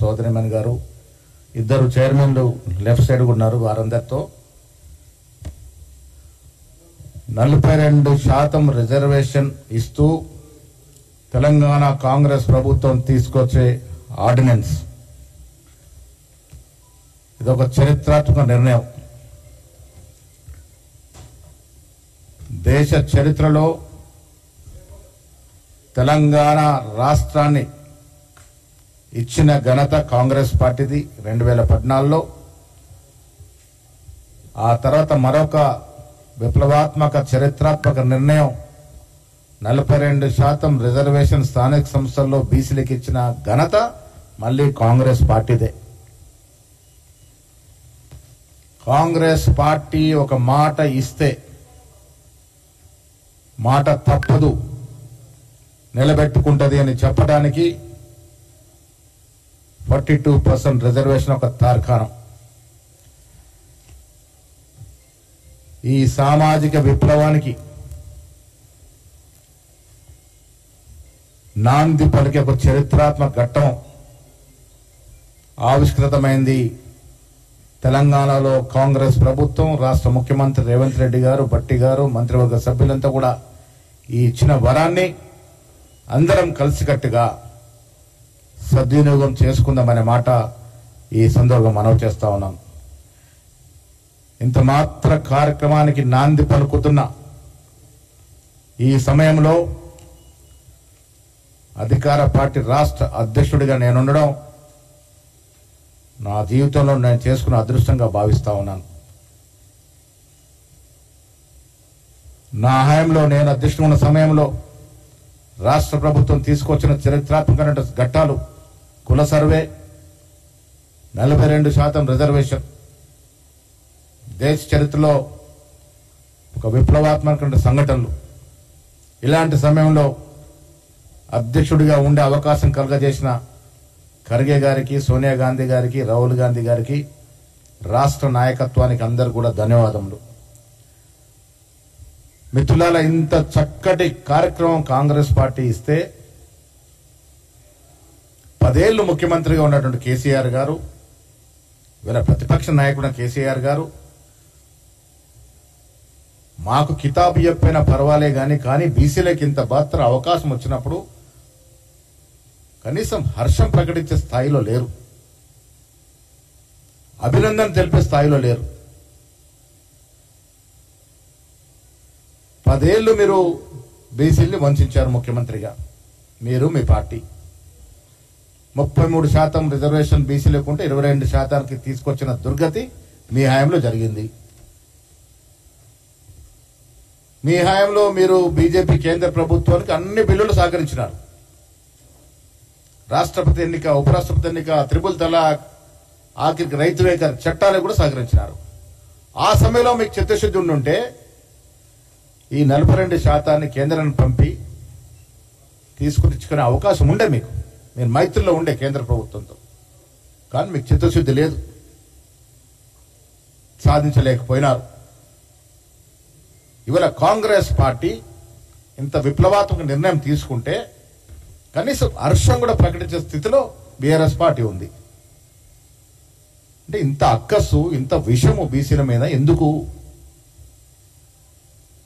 సోదరిమణి గారు, ఇద్దరు చైర్మన్లు లెఫ్ట్ సైడ్ ఉన్నారు, వారందరితో 42% రిజర్వేషన్ ఇస్తూ తెలంగాణ కాంగ్రెస్ ప్రభుత్వం తీసుకొచ్చే ఆర్డినెన్స్ ఇదొక చరిత్రాత్మక నిర్ణయం. దేశ చరిత్రలో తెలంగాణ రాష్ట్రాన్ని ఇచ్చిన ఘనత కాంగ్రెస్ పార్టీది 2014లో. ఆ తర్వాత మరొక విప్లవాత్మక చరిత్రాత్మక నిర్ణయం 42% రిజర్వేషన్ స్థానిక సంస్థల్లో బీసీలకు ఇచ్చిన ఘనత మళ్ళీ కాంగ్రెస్ పార్టీదే. కాంగ్రెస్ పార్టీ ఒక మాట ఇస్తే మాట తప్పదు, నిలబెట్టుకుంటది అని చెప్పడానికి 42% రిజర్వేషన్ ఒక తార్కాణం. ఈ సామాజిక విప్లవానికి నాంది పలికే ఒక చరిత్రాత్మక ఘట్టం ఆవిష్కృతమైంది. తెలంగాణలో కాంగ్రెస్ ప్రభుత్వం, రాష్ట్ర ముఖ్యమంత్రి రేవంత్ రెడ్డి గారు, భట్టి గారు, మంత్రివర్గ సభ్యులంతా కూడా ఈ ఇచ్చిన వరాన్ని అందరం కలిసికట్టుగా సద్వినియోగం చేసుకుందామనే మాట ఈ సందర్భంగా మనవి చేస్తా ఉన్నాం. ఇంత మాత్ర కార్యక్రమానికి నాంది పలుకుతున్న ఈ సమయంలో అధికార పార్టీ రాష్ట్ర అధ్యక్షుడిగా నేనుండడం నా జీవితంలో నేను చేసుకున్న అదృష్టంగా భావిస్తా ఉన్నాను. నా హయాంలో, నేను అధ్యక్షుడు ఉన్న సమయంలో రాష్ట్ర ప్రభుత్వం తీసుకొచ్చిన చరిత్రాత్మకమైన ఘట్టాలు కుల సర్వే, 42% రిజర్వేషన్ దేశ చరిత్రలో ఒక విప్లవాత్మకమైన సంఘటనలు. ఇలాంటి సమయంలో అధ్యక్షుడిగా ఉండే అవకాశం కలగజేసిన ఖర్గే గారికి, సోనియా గాంధీ గారికి, రాహుల్ గాంధీ గారికి, రాష్ట్ర నాయకత్వానికి అందరూ కూడా ధన్యవాదములు. మిత్రులారా, ఇంత చక్కటి కార్యక్రమం కాంగ్రెస్ పార్టీ ఇస్తే 10 ఏళ్లు ముఖ్యమంత్రిగా ఉన్నటువంటి కేసీఆర్ గారు, వీళ్ళ ప్రతిపక్ష నాయకుడు కేసీఆర్ గారు మాకు కితాబు చెప్పినా పర్వాలే కానీ బీసీలకు ఇంత మాత్రం అవకాశం వచ్చినప్పుడు కనీసం హర్షం ప్రకటించే స్థాయిలో లేరు, అభినందన తెలిపే స్థాయిలో లేరు. 10 ఏళ్లు మీరు బీసీల్ని వంచారు ముఖ్యమంత్రిగా, మీరు మీ పార్టీ. 33% రిజర్వేషన్ బీసీలకు ఉంటే 22% తీసుకొచ్చిన దుర్గతి మీ హయాంలో జరిగింది. మీ హయాంలో మీరు బీజేపీ కేంద్ర ప్రభుత్వానికి అన్ని బిల్లులు సహకరించినారు. రాష్ట్రపతి ఎన్నిక, ఉపరాష్ట్రపతి ఎన్నిక, త్రిపుల్ తలాక్, ఆఖరికి రైతు వేకర్ చట్టాలు కూడా సహకరించినారు. ఆ సమయంలో మీకు చిత్తశుద్ధి ఉండుంటే ఈ 42% కేంద్రాన్ని పంపి తీసుకునే అవకాశం ఉండే, మీకు మీరు మైత్రిలో ఉండే కేంద్ర ప్రభుత్వంతో. కానీ మీకు చిత్తశుద్ధి లేదు, సాధించలేకపోయినారు. ఇవాళ కాంగ్రెస్ పార్టీ ఇంత విప్లవాత్మక నిర్ణయం తీసుకుంటే కనీసం హర్షం కూడా ప్రకటించే స్థితిలో బీఆర్ఎస్ పార్టీ ఉంది. అంటే ఇంత అక్కసు, ఇంత విషము బీసీల మీద ఎందుకు?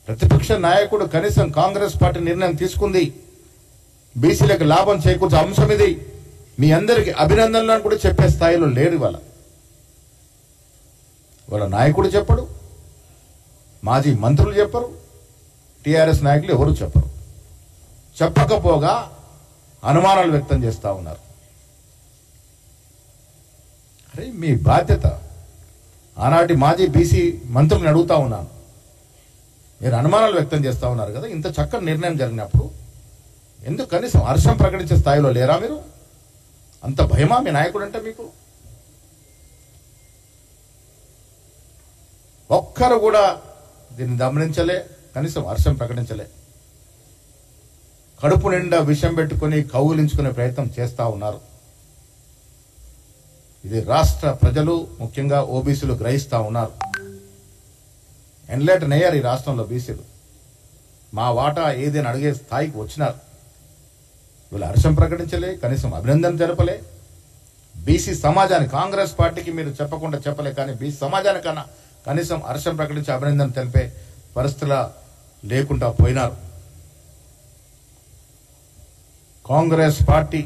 ప్రతిపక్ష నాయకుడు కనీసం కాంగ్రెస్ పార్టీ నిర్ణయం తీసుకుంది, బీసీలకు లాభం చేకూర్చే అంశం ఇది, మీ అందరికి అభినందనలు కూడా చెప్పే స్థాయిలో లేరు. వాళ్ళ నాయకుడు చెప్పడు, మాజీ మంత్రులు చెప్పరు, టీఆర్ఎస్ నాయకులు ఎవరు చెప్పరు. చెప్పకపోగా అనుమానాలు వ్యక్తం చేస్తా ఉన్నారు. అరే మీ బాధ్యత. ఆనాటి మాజీ బీసీ మంత్రులను అడుగుతా ఉన్నాను, మీరు అనుమానాలు వ్యక్తం చేస్తా ఉన్నారు కదా, ఇంత చక్కని నిర్ణయం జరిగినప్పుడు ఎందుకు కనీసం హర్షం ప్రకటించే స్థాయిలో లేరా మీరు? అంత భయమా మీ నాయకుడు అంటే మీకు? ఒక్కరు కూడా దీన్ని గమనించలే, కనీసం హర్షం ప్రకటించలే. కడుపు నిండా విషం పెట్టుకుని కౌగిలించుకునే ప్రయత్నం చేస్తా ఉన్నారు. ఇది రాష్ట్ర ప్రజలు, ముఖ్యంగా ఓబీసీలు గ్రహిస్తా ఉన్నారు. ఎన్లైటన్ అయ్యారు ఈ రాష్ట్రంలో బీసీలు. మా వాటా ఏదైనా అడిగే స్థాయికి వచ్చినారు. వీళ్ళు హర్షం ప్రకటించలే, కనీసం అభినందన తెలపలే. బీసీ సమాజానికి, కాంగ్రెస్ పార్టీకి మీరు చెప్పకుండా చెప్పలే, కానీ బీసీ సమాజానికన్నా కనీసం హర్షం ప్రకటించి అభినందన తెలిపే పరిస్థితుల లేకుండా పోయినారు. కాంగ్రెస్ పార్టీ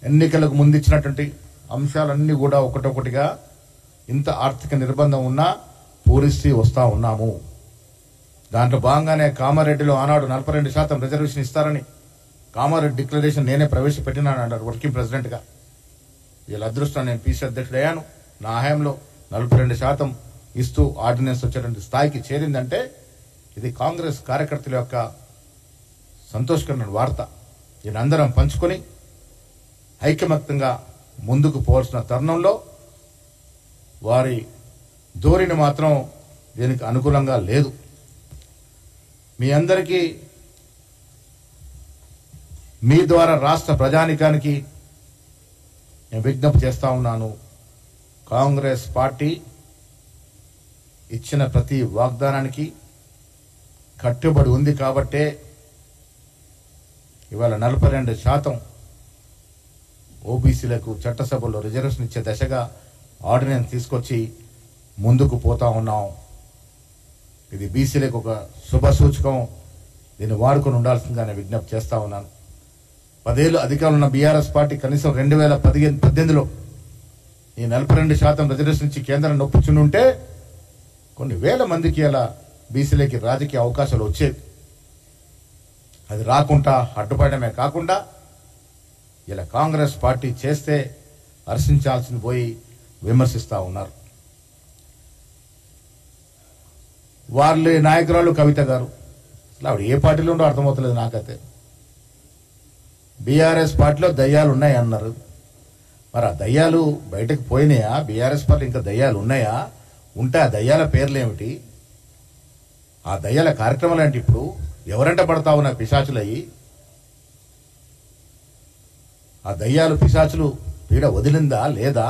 ఎన్నికలకు ముందిచ్చినటువంటి అంశాలన్నీ కూడా ఒకటొకటిగా ఇంత ఆర్థిక నిర్బంధం ఉన్నా పూరిస్తూ వస్తా ఉన్నాము. దాంట్లో భాగంగానే కామారెడ్డిలో ఆనాడు 42% రిజర్వేషన్ ఇస్తారని కామారెడ్డి డిక్లరేషన్ నేనే ప్రవేశపెట్టినాను అన్నారు వర్కింగ్ ప్రెసిడెంట్గా. వీళ్ళ అదృష్టం నేను పీసీ అధ్యక్షుడయ్యాను. నా హయాంలో 42% ఇస్తూ ఆర్డినెన్స్ వచ్చేటువంటి స్థాయికి చేరిందంటే ఇది కాంగ్రెస్ కార్యకర్తల యొక్క సంతోషకరమైన వార్త. దీని అందరం పంచుకొని ఐకమత్యంగా ముందుకు పోవాల్సిన తరుణంలో వారి ధోరణి మాత్రం దీనికి అనుకూలంగా లేదు. మీ అందరికీ మీ ద్వారా రాష్ట్ర ప్రజానికానికి నేను విజ్ఞప్తి చేస్తా ఉన్నాను. కాంగ్రెస్ పార్టీ ఇచ్చిన ప్రతి వాగ్దానానికి కట్టుబడి ఉంది కాబట్టే ఇవాళ 42% ఓబీసీలకు చట్టసభలో రిజర్వేషన్ ఇచ్చే దశగా ఆర్డినెన్స్ తీసుకొచ్చి ముందుకు పోతా ఉన్నాం. ఇది బీసీలకు ఒక శుభ సూచకం. దీన్ని వాడుకొని ఉండాల్సిందిగా విజ్ఞప్తి చేస్తా ఉన్నాను. 10 ఏళ్ళు అధికారంలో ఉన్న బీఆర్ఎస్ పార్టీ కనీసం 2018లో ఈ 42% రిజర్వేషన్ ఇచ్చి కేంద్రాన్ని నొప్పించుని ఉంటే కొన్ని వేల మందికి అలా బీసీలకి రాజకీయ అవకాశాలు వచ్చేవి. అది రాకుండా అడ్డుపడమే కాకుండా ఇలా కాంగ్రెస్ పార్టీ చేస్తే హర్షించాల్సింది పోయి విమర్శిస్తా ఉన్నారు. వాళ్ళ నాయకురాలు కవిత గారు అసలు ఆవిడ ఏ పార్టీలో ఉండో అర్థమవుతలేదు నాకైతే. బీఆర్ఎస్ పార్టీలో దయ్యాలు ఉన్నాయి అన్నారు. మరి ఆ దయ్యాలు బయటకు పోయినాయా? బీఆర్ఎస్ పార్టీ ఇంకా దయ్యాలు ఉన్నాయా? ఉంటే ఆ దయ్యాల పేర్లేమిటి? ఆ దయ్యాల కార్యక్రమాలు ఏంటి? ఇప్పుడు ఎవరంట పడతా ఉన్న పిశాచులయ్యి ఆ దయ్యాలు పిశాచులు పీడ వదిలిందా లేదా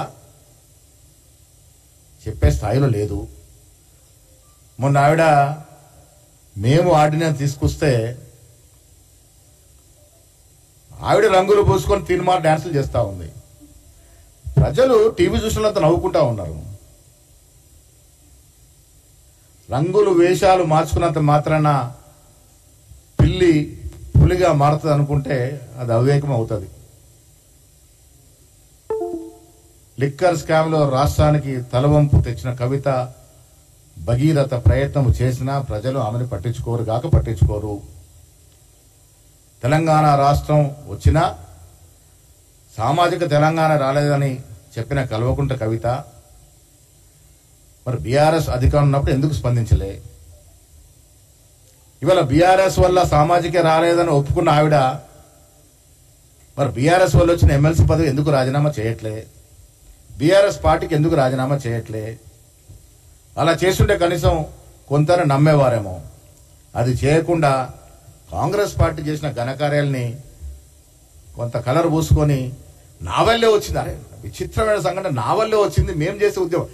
చెప్పే స్థాయిలో లేదు. మొన్న ఆవిడ మేము ఆర్డినెన్స్ తీసుకొస్తే ఆవిడ రంగులు పూసుకొని తీర్మార్ డాన్సులు చేస్తా ఉంది. ప్రజలు టీవీ చూసినంత నవ్వుకుంటా ఉన్నారు. రంగులు వేషాలు మార్చుకున్నంత మాత్రాన పిల్లి పులిగా మారుతుంది అనుకుంటే అది అవివేకం అవుతుంది. లిక్కర్ స్కామ్ లో రాష్ట్రానికి తలవంపు తెచ్చిన కవిత భగీరథ ప్రయత్నం చేసినా ప్రజలు ఆమెను పట్టించుకోరు. తెలంగాణ రాష్ట్రం వచ్చినా సామాజిక తెలంగాణ రాలేదని చెప్పిన కల్వకుంట్ల కవిత మరి బీఆర్ఎస్ అధికారం ఉన్నప్పుడు ఎందుకు స్పందించలే? ఇవాళ బీఆర్ఎస్ వల్ల సామాజిక రాలేదని ఒప్పుకున్న ఆవిడ మరి బీఆర్ఎస్ వల్ల వచ్చిన ఎమ్మెల్సీ పదవి ఎందుకు రాజీనామా చేయట్లే? బీఆర్ఎస్ పార్టీకి ఎందుకు రాజీనామా చేయట్లే? అలా చేస్తుంటే కనీసం కొంత నమ్మేవారేమో. అది చేయకుండా కాంగ్రెస్ పార్టీ చేసిన ఘనకార్యాలని కొంత కలర్ పూసుకొని నా వల్లే వచ్చింది. అరే విచిత్రమైన సంఘటన, నా వల్లే వచ్చింది, మేము చేసే ఉద్యమం.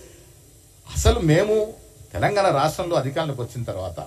అసలు మేము తెలంగాణ రాష్ట్రంలో అధికారంలోకి వచ్చిన తర్వాత